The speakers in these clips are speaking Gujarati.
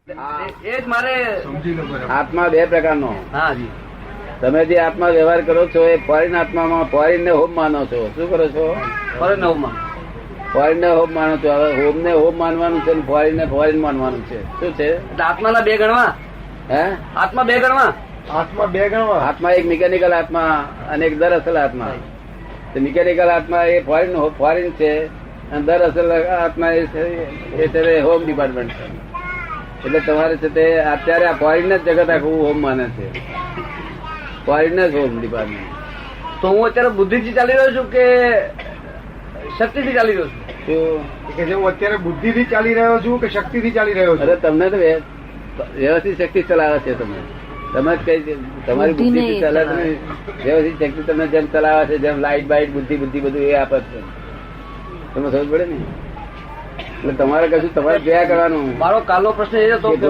એ જ મારે આત્મા બે પ્રકારનો. હા જી. તમે જે આત્મા વ્યવહાર કરો છો એ ફોરેન આત્મામાં ફોરેન ને હોમ માનો છો. શું કરો છો? ફોરેન હોમમાં ફોરેન ને હોમ માનો છો. હવે હોમ ને હોમ માનવાનું છે, ફોરેન ને ફોરેન માનવાનું છે. શું છે? એટલે આત્માના બે ગણવા. હે? આત્મા બે ગણવા. આત્મા બે ગણવા. આત્મા એક મિકેનિકલ આત્મા અને એક દરઅસલ આત્મા. મિકેનિકલ આત્મા એ ફોરેન છે અને દરઅસલ આત્મા એ છે હોમ ડિપાર્ટમેન્ટ છે. એટલે તમારે છે તે અત્યારે આ ફોરેન જ જગત આખું હોમ માને છે. ફોરેન જ હોમ ડિપાર્ટમેન્ટ. તો હું અત્યારે બુદ્ધિથી ચાલી રહ્યો છું કે શક્તિથી ચાલી રહ્યો છું? કે જે હું અત્યારે બુદ્ધિથી ચાલી રહ્યો છું કે શક્તિથી ચાલી રહ્યો છું? અરે તમને તો વ્યવસ્થિત શક્તિ ચલાવે છે. તમે જ કઈ તમારી બુદ્ધિથી ચલાવે છે. વ્યવસ્થિત શક્તિ તમને જેમ ચલાવે છે, જેમ લાઈટ બાઈટ બુદ્ધિ બધું એ આપે છે. તમે સમજ પડે ને? એટલે તમારે કશું તમારે જોયા કરવાનું. મારો કાલનો પ્રશ્ન એ હતો કે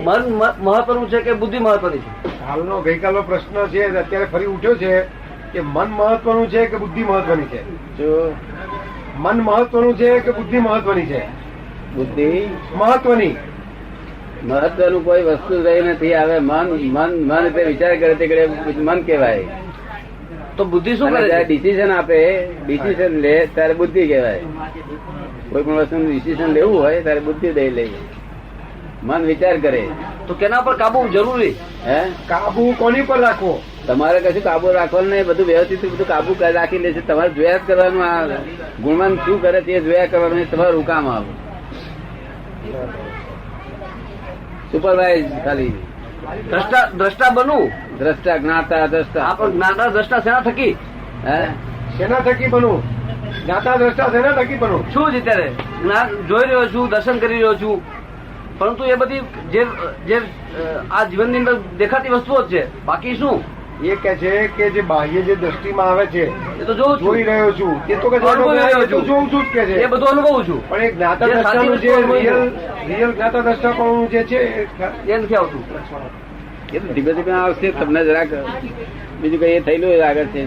મન મહત્વનું છે કે બુદ્ધિ મહત્વની છે? હાલનો ગઈકાલનો પ્રશ્ન છે અત્યારે ફરી ઉઠ્યો છે કે મન મહત્વનું છે કે બુદ્ધિ મહત્વની છે? જો મન મહત્વનું છે કે બુદ્ધિ મહત્વની છે? બુદ્ધિ મહત્વની. મહત્વનું કોઈ વસ્તુ રહી નથી. આવે મન એટલે વિચાર કરે તે મન કહેવાય. તો બુદ્ધિ શું કરે? જયારે ડિસિઝન આપે, ડિસિઝન લે ત્યારે બુદ્ધિ કહેવાય. કોઈ પણ વસ્તુનું ડિસિઝન લેવું હોય ત્યારે બુદ્ધિ દઈ લે. મન વિચાર કરે. તો કેના પર કાબુ જરૂરી? હે? કાબુ કોની પર રાખવો? તમારે કશું કાબુ રાખવાનું નહીં. બધું વ્યવસ્થિત બધું કાબુ રાખી લે છે. તમારે જોયા જ કરવાનું. આ ગુણવાન શું કરે તે જોયા કરવાનું. તમારું કામ આવે સુપરવાઇઝ ખાલી. દ્રષ્ટા બનવું. દ્રષ્ટા જ્ઞાતા દ્રષ્ટા. આપણે જ્ઞાતા દ્રષ્ટા શેના થકી? હે? શેના થકી બનવું? જ્ઞાતા દ્રષ્ટા શેના થકી બનવું? શું જ અત્યારે જ્ઞાન જોઈ રહ્યો છું, દર્શન કરી રહ્યો છું, પરંતુ એ બધી જે આ જીવનની અંદર દેખાતી વસ્તુઓ જ છે. બાકી શું એ કે છે કે જે બાહ્ય જે દ્રષ્ટિમાં આવે છે એ તો જોઉં છું, જોઈ રહ્યો છું, તે તો અનુભવી રહ્યો છું, જોઉં છું જ કે છે. એ બધું અનુભવું છું. પણ એ જ્ઞાતા દ્રષ્ટાનું જે રિયલ જ્ઞાતા દ્રષ્ટાપણું જે છે એ નથી આવતું. એ તો ધીમે ધીમે આવશે. તમને જરાક બીજું કઈ થયેલું આગળ છે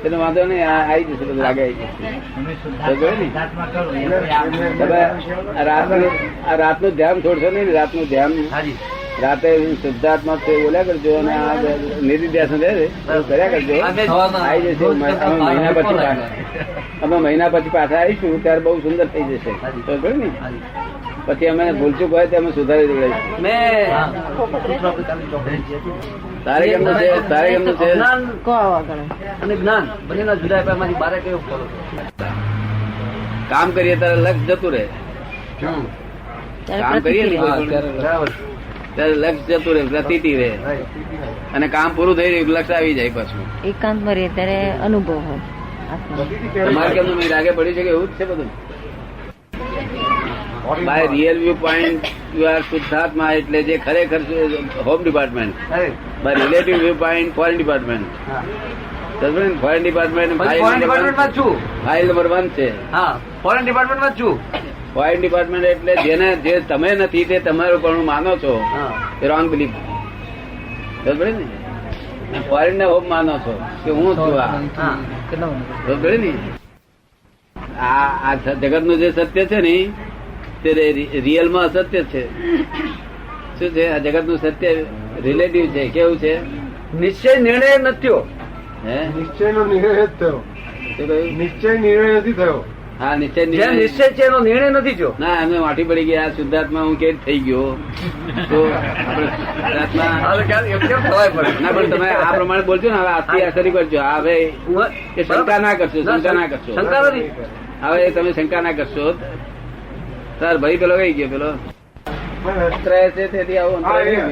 તેનો વાંધો નહીં. આવી જશે બધું આગળ આવી જશે. રાતનું ધ્યાન છોડશો નહીં. રાતનું ધ્યાન રાતે શુદ્ધાત્મા બોલ્યા કરજો અને આ નિધિધ્યાસન કર્યા કરજો. આવી જશે. અમે મહિના પછી પાછા આવીશું ત્યારે બહુ સુંદર થઈ જશે. ખબર ને? પછી અમે ભૂલચૂક હોય તો અમે સુધારી દઈશું. તારે કેમનું છે? તારે કેમનું છે? અને જ્ઞાન બંનેના જુદા અપાયમાંથી બારે કેવું કરો? કામ કરીએ ત્યારે લક્ષ જતું રહે. કામ કરીએ ત્યારે લક્ષ જતું રહે, પ્રતીતિ રહે. અને કામ પૂરું થઈ રહ્યું લક્ષ આવી જાય પાછું. એકાંતમાં રહે ત્યારે અનુભવ હોય. તમારે કેમનું નહીં લાગે પડ્યું છે કે એવું જ છે બધું? By real view point you are શુદ્ધાત્મા. એટલે જે ખરેખર home department. By relative view point foreign department. Foreign department file number 1 છે. હા, ફોરેન ડિપાર્ટમેન્ટમાં છું. ફોરેન ડિપાર્ટમેન્ટ એટલે જેને જે તમે નથી તે તમારું પણ માનો છો એ રોંગ બિલીફ. બરોબર ને? ફોરેન ને હોમ માનો છો કે હું છું આ. બરોબર ને? આ જગત નું જે સત્ય છે ને તે રિયલ માં અસત્ય છે. શું છે? આ જગત નું સત્ય રિલેટિવ છે. કેવું છે? નિશ્ચય નિર્ણય નથી થયો. હે? નિશ્ચય નો નિર્ણય જ થયો. નિશ્ચય નિર્ણય નથી થયો. હા, નિશ્ચય નિશ્ચય છે એનો નિર્ણય નથી થયો. ના, અમે વાટી પડી ગયા. શુદ્ધાત્મા હું કેમ થઈ ગયો? તો ના, પણ તમે આ પ્રમાણે બોલજો ને. હવે આજથી આ શરૂ કરજો. હવે એ શંકા ના કરશો. શંકા ના કરશો. શંકા નથી. હવે તમે શંકા ના કરશો. સર ભાઈ પેલો કઈ ગયો? પેલો અંતરાય છે તેથી આવું અંતરાય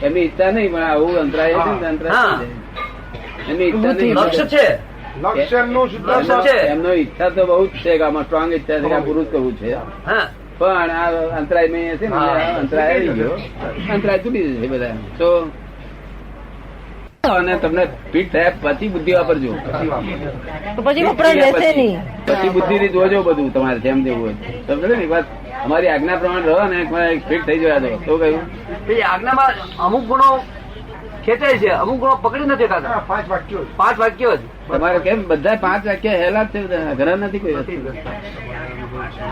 એમની ઈચ્છા નહીં, પણ આવું અંતરાય છે ને અંતરાય એમની ઈચ્છા નહીં. લક્ષ્ય છે. એમનો ઈચ્છા તો બહુ જ છે કે આમાં સ્ટ્રોંગ ઈચ્છા છે કે આ પુરુષ કરવું છે. પણ આ અંતરાય મેં છે ને અંતરાય આવી ગયો. અંતરાય તૂટી જશે બધા. તો અને તમને ફિટ થયા પછી બુદ્ધિ વાપરજો. પછી બુદ્ધિ થી જોજો બધું તમારે જેમ જેવું હોય. સમજે ને? વાત અમારી આજ્ઞા પ્રમાણે રહો ને ફિટ થઈ જવા દો. તો કહ્યું આજ્ઞામાં અમુક ગુણો ખેંચાય છે, અમુક ગુણો પકડી નથી કાકા. 5 વાક્યો જ તમારે કેમ બધા 5 વાક્ય હેલા જ છે. ઘણા નથી કોઈ.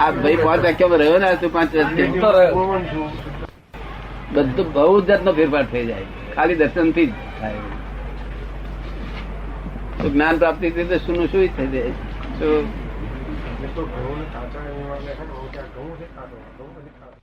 આ ભાઈ 5 વાક્યમાં રહ્યો ને તું 5 વર્ષ તો રહ્યો. પૂર્ણ છું. બધું બહુ જાતનો ફેરફાર થઈ જાય ખાલી દર્શન થી જ થાય. તો જ્ઞાન પ્રાપ્તિ થઈ તો શું શું થઈ જાય. તો એ તો ઘઉં ને કાચા એવા લેખા ને ત્યાં ઘઉં છે કાચો ઘઉં નથી કાચો